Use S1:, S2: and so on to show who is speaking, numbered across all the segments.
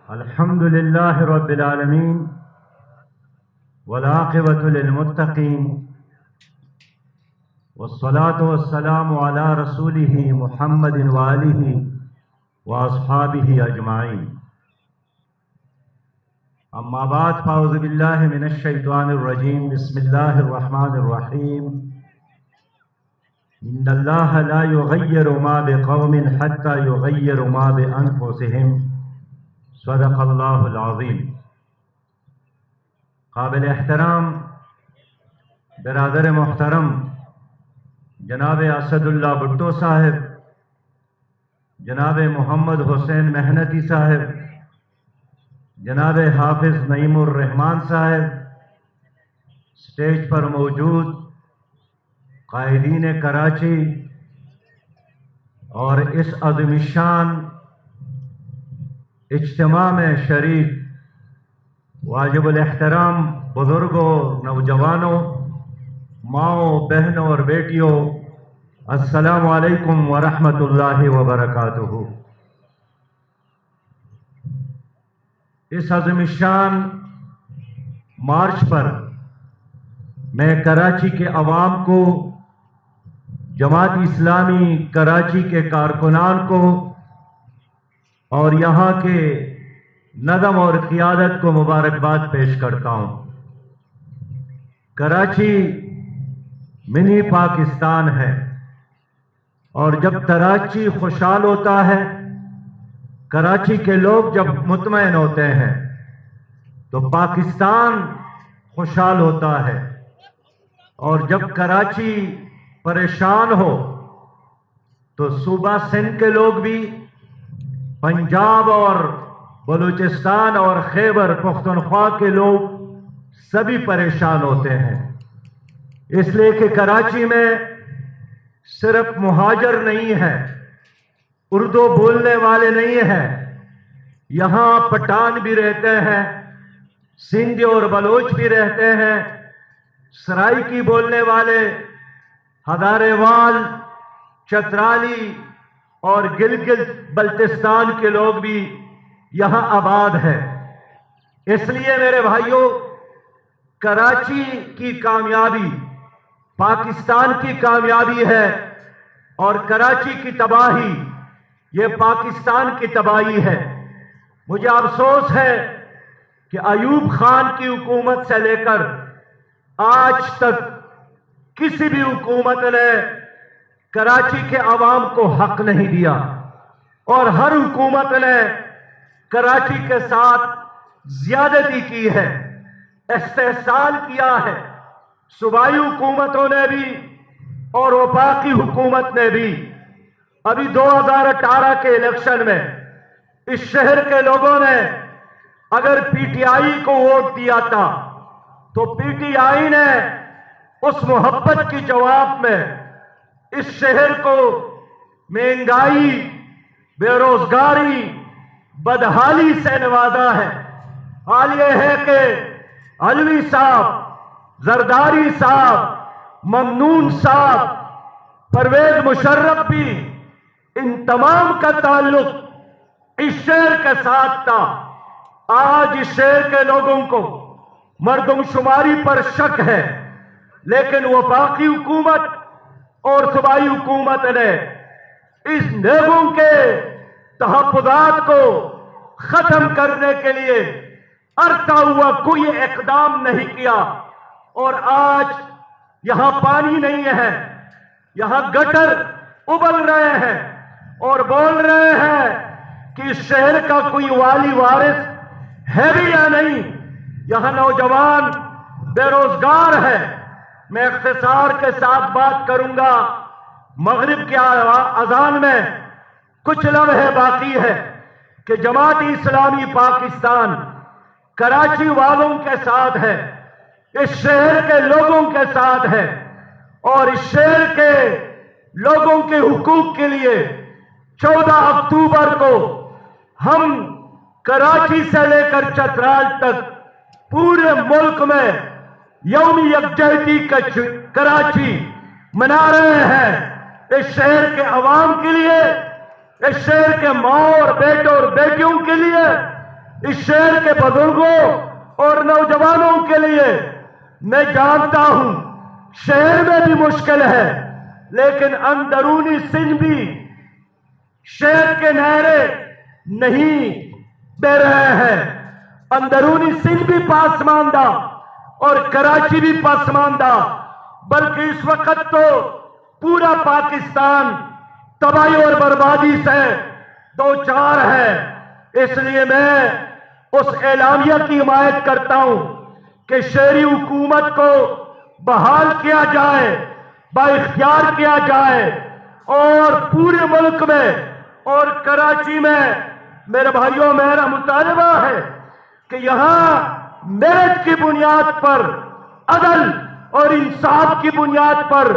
S1: الحمد لله رب العالمين والعاقبة للمتقين والصلاة والسلام على رسوله محمد وآله وأصحابه أجمعين. أما بعد فأعوذ بالله من الشيطان الرجيم. بسم الله الرحمن الرحيم. إن الله لا يغير ما بقوم حتى يغيروا ما بأنفسهم. صدق اللہ العظیم. قابل احترام برادر محترم جناب اسد اللہ بھٹو صاحب، جناب محمد حسین محنتی صاحب، جناب حافظ نعیم الرحمان صاحب، اسٹیج پر موجود قائدین کراچی اور اس عظیم الشان اجتماع میں شریک واجب الاحترام بزرگوں، نوجوانوں، ماؤں، بہنوں اور بیٹیوں، السلام علیکم ورحمۃ اللہ وبرکاتہ. اس عظیم الشان مارچ پر میں کراچی کے عوام کو، جماعت اسلامی کراچی کے کارکنان کو اور یہاں کے نظم اور قیادت کو مبارکباد پیش کرتا ہوں. کراچی منی پاکستان ہے اور جب کراچی خوشحال ہوتا ہے، کراچی کے لوگ جب مطمئن ہوتے ہیں تو پاکستان خوشحال ہوتا ہے، اور جب کراچی پریشان ہو تو صوبہ سندھ کے لوگ بھی، پنجاب اور بلوچستان اور خیبر پختونخوا کے لوگ سبھی پریشان ہوتے ہیں. اس لیے کہ کراچی میں صرف مہاجر نہیں ہے، اردو بولنے والے نہیں ہیں، یہاں پٹھان بھی رہتے ہیں، سندھی اور بلوچ بھی رہتے ہیں، سرائکی بولنے والے، ہزارے وال، چترالی اور گلگت بلتستان کے لوگ بھی یہاں آباد ہے. اس لیے میرے بھائیوں، کراچی کی کامیابی پاکستان کی کامیابی ہے، اور کراچی کی تباہی یہ پاکستان کی تباہی ہے. مجھے افسوس ہے کہ ایوب خان کی حکومت سے لے کر آج تک کسی بھی حکومت نے کراچی کے عوام کو حق نہیں دیا، اور ہر حکومت نے کراچی کے ساتھ زیادتی کی ہے، استحصال کیا ہے. صوبائی حکومتوں نے بھی اور وفاقی حکومت نے بھی. ابھی 2018 کے الیکشن میں اس شہر کے لوگوں نے اگر پی ٹی آئی کو ووٹ دیا تھا تو پی ٹی آئی نے اس محبت کی جواب میں اس شہر کو مہنگائی، بے روزگاری، بدحالی سے نوازا ہے. حال یہ ہے کہ علوی صاحب، زرداری صاحب، ممنون صاحب، پرویز مشرف بھی، ان تمام کا تعلق اس شہر کے ساتھ تھا. آج اس شہر کے لوگوں کو مردم شماری پر شک ہے، لیکن وفاقی حکومت اور صوبائی حکومت نے اس لوگوں کے تحفظات کو ختم کرنے کے لیے ارتا ہوا کوئی اقدام نہیں کیا. اور آج یہاں پانی نہیں ہے، یہاں گٹر ابل رہے ہیں اور بول رہے ہیں کہ اس شہر کا کوئی والی وارث ہے بھی یا نہیں. یہاں نوجوان بے روزگار ہے. میں اختصار کے ساتھ بات کروں گا. مغرب کی اذان میں کچھ لمحے باقی ہے کہ جماعت اسلامی پاکستان کراچی والوں کے ساتھ ہے، اس شہر کے لوگوں کے ساتھ ہے، اور اس شہر کے لوگوں کے حقوق کے لیے 14 اکتوبر کو ہم کراچی سے لے کر چترال تک پورے ملک میں یوم یکجہتی کا کراچی منا رہے ہیں. اس شہر کے عوام کے لیے، اس شہر کے ماں اور بیٹوں اور بیٹیوں کے لیے इस शहर के बुजुर्गों और नौजवानों के लिए मैं जानता हूं शहर में भी मुश्किल है, लेकिन अंदरूनी सिंध भी शहर के नारे नहीं दे रहे हैं। अंदरूनी सिंध भी पासमानदा और कराची भी पासमानदा, बल्कि इस वक्त तो पूरा पाकिस्तान तबाही और बर्बादी से दो चार है। इसलिए मैं उस एलामिया की हिमायत करता हूं कि शहरी हुकूमत को बहाल किया जाए, बाइख्तियार किया जाए और पूरे मुल्क में और कराची में मेरे भाइयों मेरा मुतालबा है कि यहां मेरिट की बुनियाद पर, अदल और इंसाफ की बुनियाद पर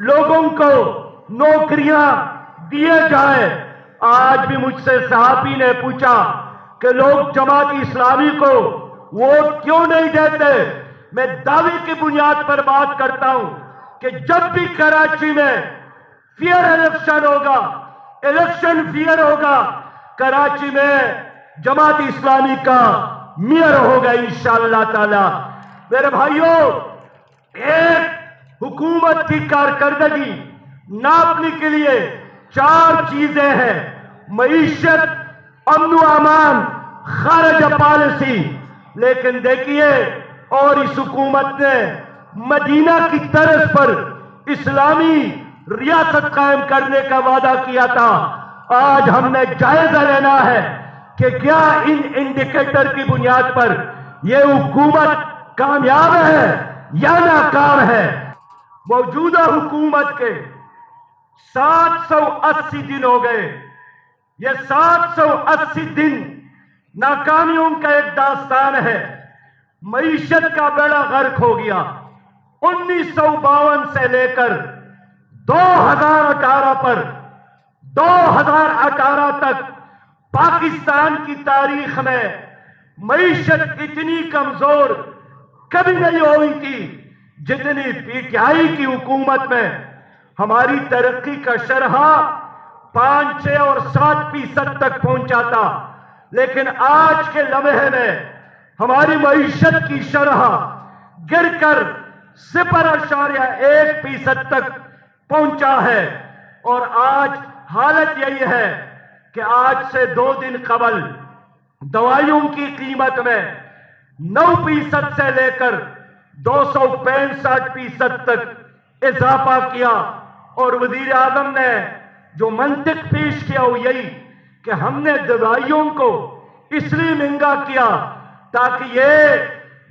S1: लोगों को नौकरियां दिए जाए। आज भी मुझसे सहाफी ने पूछा कि लोग जमात इस्लामी को वोट क्यों नहीं देते। मैं दावे की बुनियाद पर बात करता हूं कि जब भी कराची में फेयर इलेक्शन होगा, इलेक्शन फेयर होगा, कराची में जमात इस्लामी का मेयर होगा इंशाअल्लाह ताला। मेरे भाइयों, एक हुकूमत की कारकर्दगी नापने के लिए चार चीजें हैं: मईशत, अमन व अमान, खारजा पॉलिसी। लेकिन देखिए, और इस हुकूमत ने मदीना की तर्ज पर इस्लामी रियासत कायम करने का वादा किया था। आज हमने जायजा लेना है कि क्या इन इंडिकेटर की बुनियाद पर यह हुकूमत कामयाब है या नाकाम है। मौजूदा हुकूमत के 780 दिन हो गए। ये 780 दिन नाकामियों का एक दास्तान है। मईशत का बेड़ा गर्क हो गया। 1952 से लेकर 2018 तक पाकिस्तान की तारीख में मईशत इतनी कमजोर कभी नहीं हुई थी जितनी पीटीआई की हुकूमत में। हमारी तरक्की का शरह 5, 6 और 7% तक पहुंचा था, लेकिन आज के लम्हे में हमारी मईशत की शरह गिरकर 0.1% तक पहुंचा है। और आज हालत यही है कि आज से 2 दिन कबल दवाइयों की कीमत में 9% से लेकर 265% तक इजाफा किया। और वजीर आजम ने जो मंतिक पेश किया वो यही कि हमने दवाइयों को इसलिए महंगा किया ताकि ये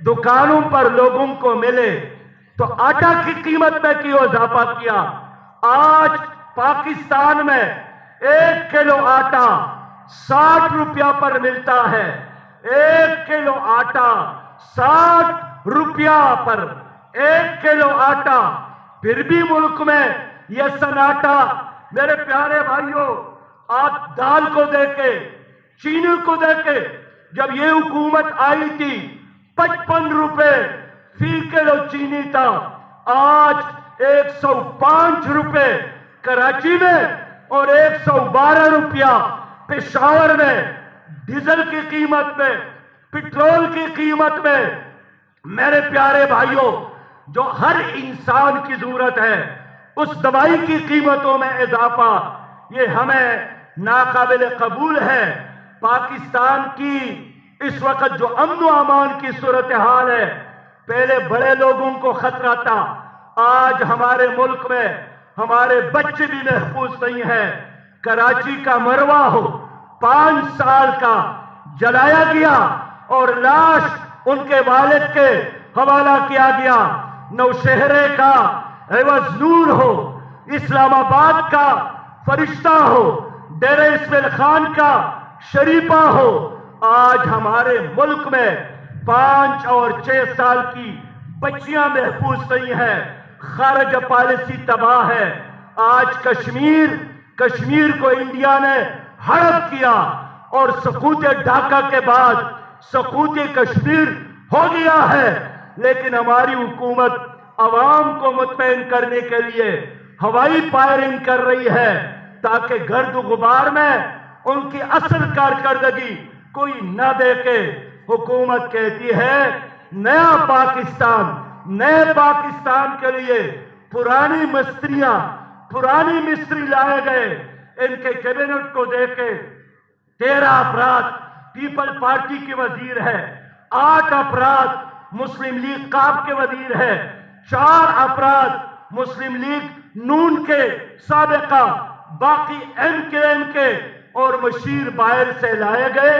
S1: दुकानों पर लोगों को मिले। तो आटा की कीमत में क्यों इजाफा किया। आज पाकिस्तान में 1 किलो आटा 60 रुपया पर मिलता है। 1 किलो आटा 60 रुपया पर 1 किलो आटा। फिर भी मुल्क में यह सन्नाटा। मेरे प्यारे भाइयों, आप दाल को देखे, चीनी को देखे, जब ये हुकूमत आई थी 55 रुपए फी किलो चीनी था। आज 105 रुपए कराची में और 112 रुपया पेशावर में डीजल की कीमत में, पेट्रोल की कीमत में। मेरे प्यारे भाइयों, जो हर इंसान की जरूरत है उस दवाई की कीमतों में इजाफा, ये हमें नाकाबिल कबूल है। पाकिस्तान की इस वक्त जो अमन व अमान की सूरत हाल है, पहले बड़े लोगों को खतरा था, आज हमारे मुल्क में हमारे बच्चे भी महफूज नहीं है। कराची का मरवा हो 5 साल का जलाया गया और लाश उनके वालिद के हवाला किया गया। नौशहरे का एवज नूर हो, इस्लामाबाद का फरिश्ता हो, डेरे इस्माइल खान का शरीफा हो, आज हमारे मुल्क में 5 और 6 साल की बच्चियां महफूज नहीं है। खारजा पॉलिसी तबाह है। आज कश्मीर को इंडिया ने हड़प किया और सकूत ढाका के बाद सकूत कश्मीर हो गया है। लेकिन हमारी हुकूमत अवाम को मुतमईन करने के लिए हवाई फायरिंग कर रही है ताकि गर्द गुबार में उनकी असल कारकर्दगी कोई न देखे। हुकूमत कहती है नया नए पाकिस्तान के लिए पुरानी मिस्त्री लाए गए। इनके कैबिनेट को देखे 13 अपराध पीपल पार्टी के वजीर है, 8 अपराध मुस्लिम लीग काब के वजीर है, 4 अपराध मुस्लिम लीग नून के साबिका, बाकी एमकेएम के और मशीर बाहर से लाए गए।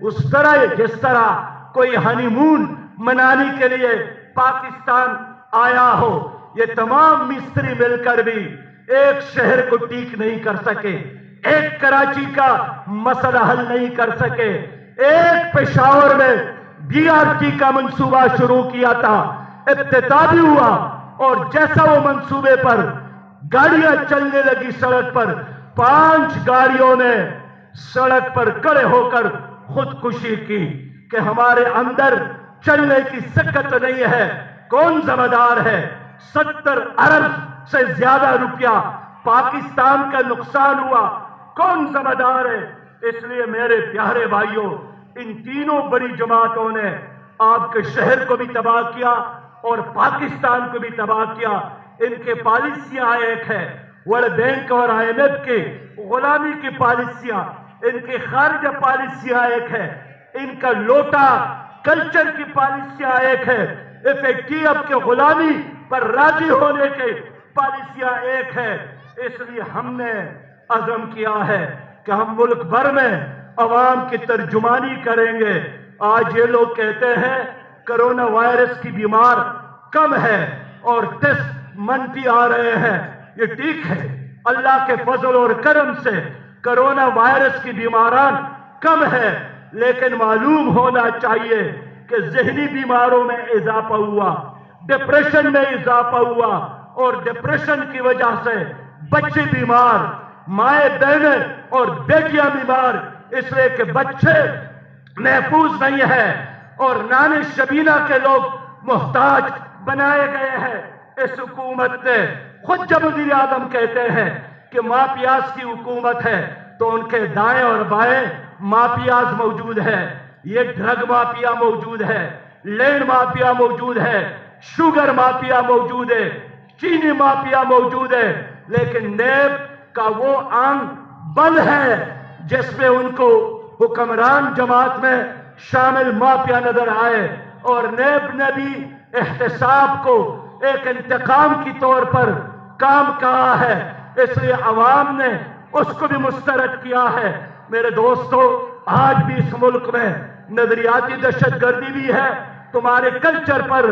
S1: उस तरह जिस तरह कोई हनीमून मनाने के लिए पाकिस्तान आया हो, ये तमाम मिस्त्री मिलकर भी एक शहर को ठीक नहीं कर सके, एक कराची का मसला हल नहीं कर सके। एक पेशावर में बीआरटी का मंसूबा शुरू किया था, इफ्तिताह भी हुआ, और जैसा वो मंसूबे पर गाड़ियां चलने लगी सड़क पर, 5 गाड़ियों ने सड़क पर खड़े होकर खुदकुशी की कि हमारे अंदर चलने की सकत नहीं है। कौन जिम्मेदार है? 70 अरब से ज्यादा रुपया पाकिस्तान का नुकसान हुआ, कौन जिम्मेदार है? इसलिए मेरे प्यारे भाइयों, इन तीनों बड़ी जमातों ने आपके शहर को भी तबाह किया और पाकिस्तान को भी तबाह किया। इनके पॉलिसियां एक है, वर्ल्ड बैंक और IMF के गुलामी की पॉलिसियां, इनकी खारिजा पॉलिसियां एक है, इनका लोटा कल्चर की पॉलिसियां एक है, FATF के गुलामी पर राजी होने के पॉलिसियां एक है। इसलिए हमने अज़म किया है कि हम मुल्क भर में अवाम की तर्जुमानी करेंगे। आज ये लोग कहते हैं कोरोना वायरस की बीमार कम है और टेस्ट मनफी आ रहे हैं। ये ठीक है, अल्लाह के फजल और करम से कोरोना वायरस की बीमारान कम है, लेकिन मालूम होना चाहिए कि जहनी बीमारों में इजाफा हुआ, डिप्रेशन में इजाफा हुआ, और डिप्रेशन की वजह से बच्चे बीमार, माए बहनें और बेटियां बीमार, इसलिए कि बच्चे महफूज नहीं है और नानी शबीना के लोग मोहताज बनाए गए हैं। इस हुकूमत ने खुद जब वज़ीर आज़म कहते हैं कि माफियाज की हुकूमत है, तो उनके दाएं और बाएं माफियाज मौजूद है। ये ड्रग माफिया मौजूद है, लैंड माफिया मौजूद है, शुगर माफिया मौजूद है, चीनी माफिया मौजूद है, लेकिन नेब का वो अंग बंद है जिसमें उनको हुक्मरान जमात में शामिल माफिया नजर आए। और नेब ने भी एहतसाब को एक इंतकाम की तौर पर काम कहा है, इसलिए अवाम ने उसको भी मुस्तरद किया है। मेरे दोस्तों, आज भी इस मुल्क में नजरियाती दहशतगर्दी भी है, तुम्हारे कल्चर पर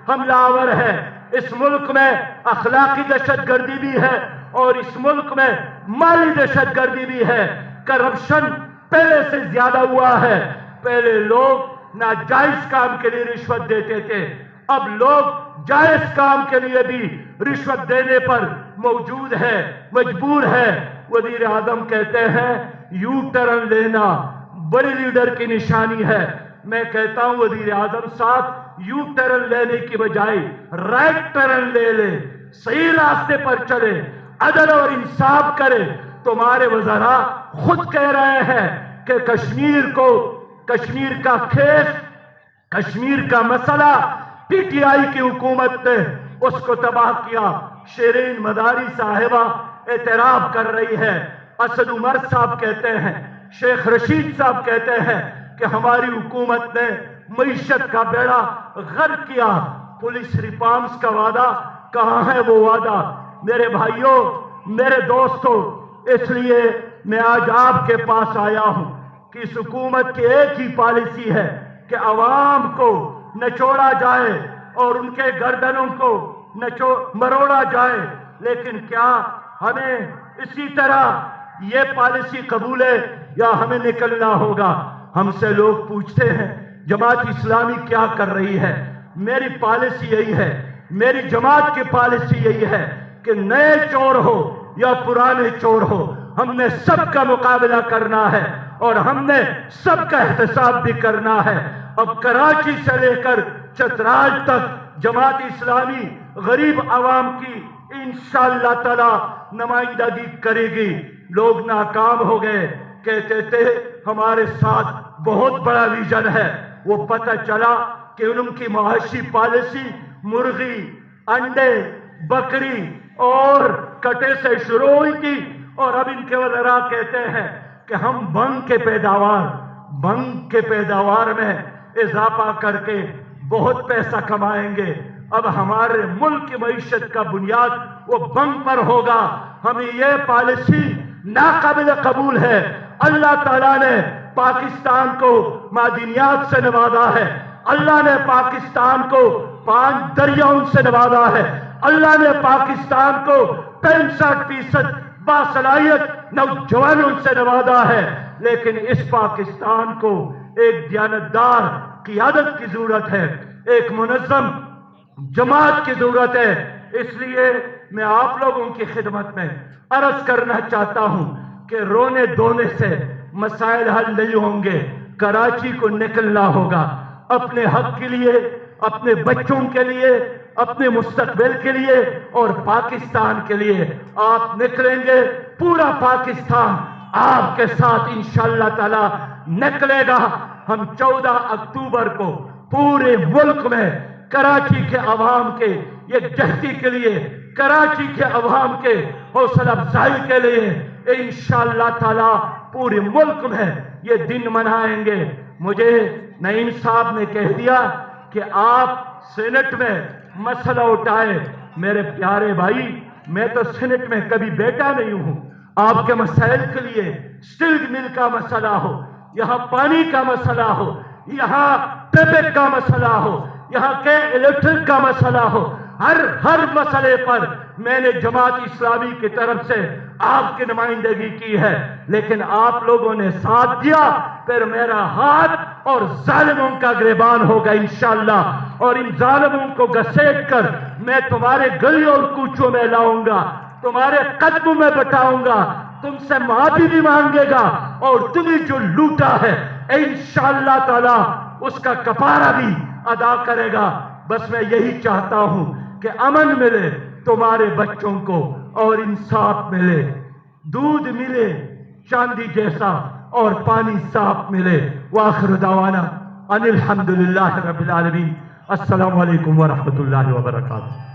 S1: हमलावर है। इस मुल्क में अखलाकी दहशतगर्दी भी है और इस मुल्क में माली दहशतगर्दी भी है। करप्शन पहले से ज्यादा हुआ है। पहले लोग नाजायज काम के लिए रिश्वत देते थे, अब लोग जायज काम के लिए भी रिश्वत देने पर मौजूद है, मजबूर है। वज़ीर आज़म कहते हैं यू टर्न लेना बड़े लीडर की निशानी है। मैं कहता हूं वज़ीर आज़म साहब, यू टर्न लेने की बजाय राइट टर्न ले, सही रास्ते पर चले, अदल और इंसाफ करे। तुम्हारे वज़रा खुद कह रहे हैं कि कश्मीर का केस, कश्मीर का मसला PTI की हुकूमत ने उसको तबाह किया। शिरीन मदारी साहिबा एतराफ कर रही है, असद उमर साहब कहते हैं, शेख रशीद साहब कहते हैं कि हमारी हुकूमत ने मईशत का बेड़ा गर्क किया। पुलिस रिफॉर्म्स का वादा कहाँ है वो वादा? मेरे भाइयों, मेरे दोस्तों, इसलिए मैं आज आपके पास आया हूं कि इस हुकूमत की एक ही पॉलिसी है कि अवाम को नचोड़ा जाए और उनके गर्दनों को मरोड़ा जाए। लेकिन क्या हमें इसी तरह ये पॉलिसी कबूल है या हमें निकलना होगा? हमसे लोग पूछते हैं जमात इस्लामी क्या कर रही है। मेरी पॉलिसी यही है, मेरी जमात की पॉलिसी यही है कि नए चोर हो या पुराने चोर हो, हमने सबका मुकाबला करना है और हमने सबका एहतसाब भी करना है। अब कराची से लेकर चतराल तक जमात इस्लामी गरीब आवाम की इंशाअल्लाह ताला नुमाइंदगी करेगी। लोग नाकाम हो गए, कहते थे हमारे साथ بہت بڑا ویژن ہے. وہ پتہ چلا کہ ان کی معاشی پالیسی مرغی، انڈے، بکری اور کٹے سے شروع ہوئی تھی، اور اب ان کے وزراء کہتے ہیں کہ ہم بنگ کے پیداوار میں اضافہ کر کے بہت پیسہ کمائیں گے. اب ہمارے ملک کی معیشت کا بنیاد وہ بنگ پر ہوگا. ہمیں یہ پالیسی ناقابل قبول ہے. اللہ تعالیٰ نے پاکستان کو معدنیات سے نوازا ہے. اللہ نے پاکستان کو 5 دریاؤں سے نوازا ہے. اللہ نے پاکستان کو 65% باصلاحیت نوجوانوں سے نوازا ہے. لیکن اس پاکستان کو ایک دیانتدار قیادت کی ضرورت ہے، ایک منظم جماعت کی ضرورت ہے. اس لیے میں آپ لوگوں کی خدمت میں عرض کرنا چاہتا ہوں کہ رونے دھونے سے مسائل حل نہیں ہوں گے. کراچی کو نکلنا ہوگا اپنے حق کے لیے، اپنے بچوں کے لیے، اپنے مستقبل کے لیے اور پاکستان کے لیے. آپ نکلیں گے، پورا پاکستان آپ کے ساتھ انشاءاللہ تعالی نکلے گا. ہم 14 اکتوبر کو پورے ملک میں کراچی کے عوام کے یکجہتی کے لیے، کراچی کے عوام کے حوصلہ افزائی کے لیے انشاءاللہ تعالی پورے ملک میں یہ دن منائیں گے. مجھے نعیم صاحب نے کہہ دیا کہ آپ سینٹ میں مسئلہ اٹھائے. میرے پیارے بھائی، میں تو سینٹ میں کبھی بیٹھا نہیں ہوں. آپ کے مسائل کے لیے سٹیل مل کا مسئلہ ہو، یہاں پانی کا مسئلہ ہو، یہاں ٹریفک کا مسئلہ ہو، یہاں کے الیکٹرک کا مسئلہ ہو، ہر مسئلے پر میں نے جماعت اسلامی کی طرف سے آپ کی نمائندگی کی ہے. لیکن آپ لوگوں نے ساتھ دیا، پھر میرا ہاتھ اور ظالموں کا گریبان ہوگا انشاءاللہ. اور ان ظالموں کو گھسیٹ کر میں تمہارے گلیوں اور کوچوں میں لاؤں گا، تمہارے قدموں میں بٹاؤں گا، تم سے معافی بھی مانگے گا، اور تمہیں جو لوٹا ہے انشاءاللہ تعالی اس کا کفارہ بھی ادا کرے گا. بس میں یہی چاہتا ہوں کہ امن ملے تمہارے بچوں کو اور انصاف ملے، دودھ ملے چاندی جیسا اور پانی صاف ملے. وآخر دعوانا ان الحمدللہ رب العالمین. السلام علیکم ورحمۃ اللہ وبرکاتہ.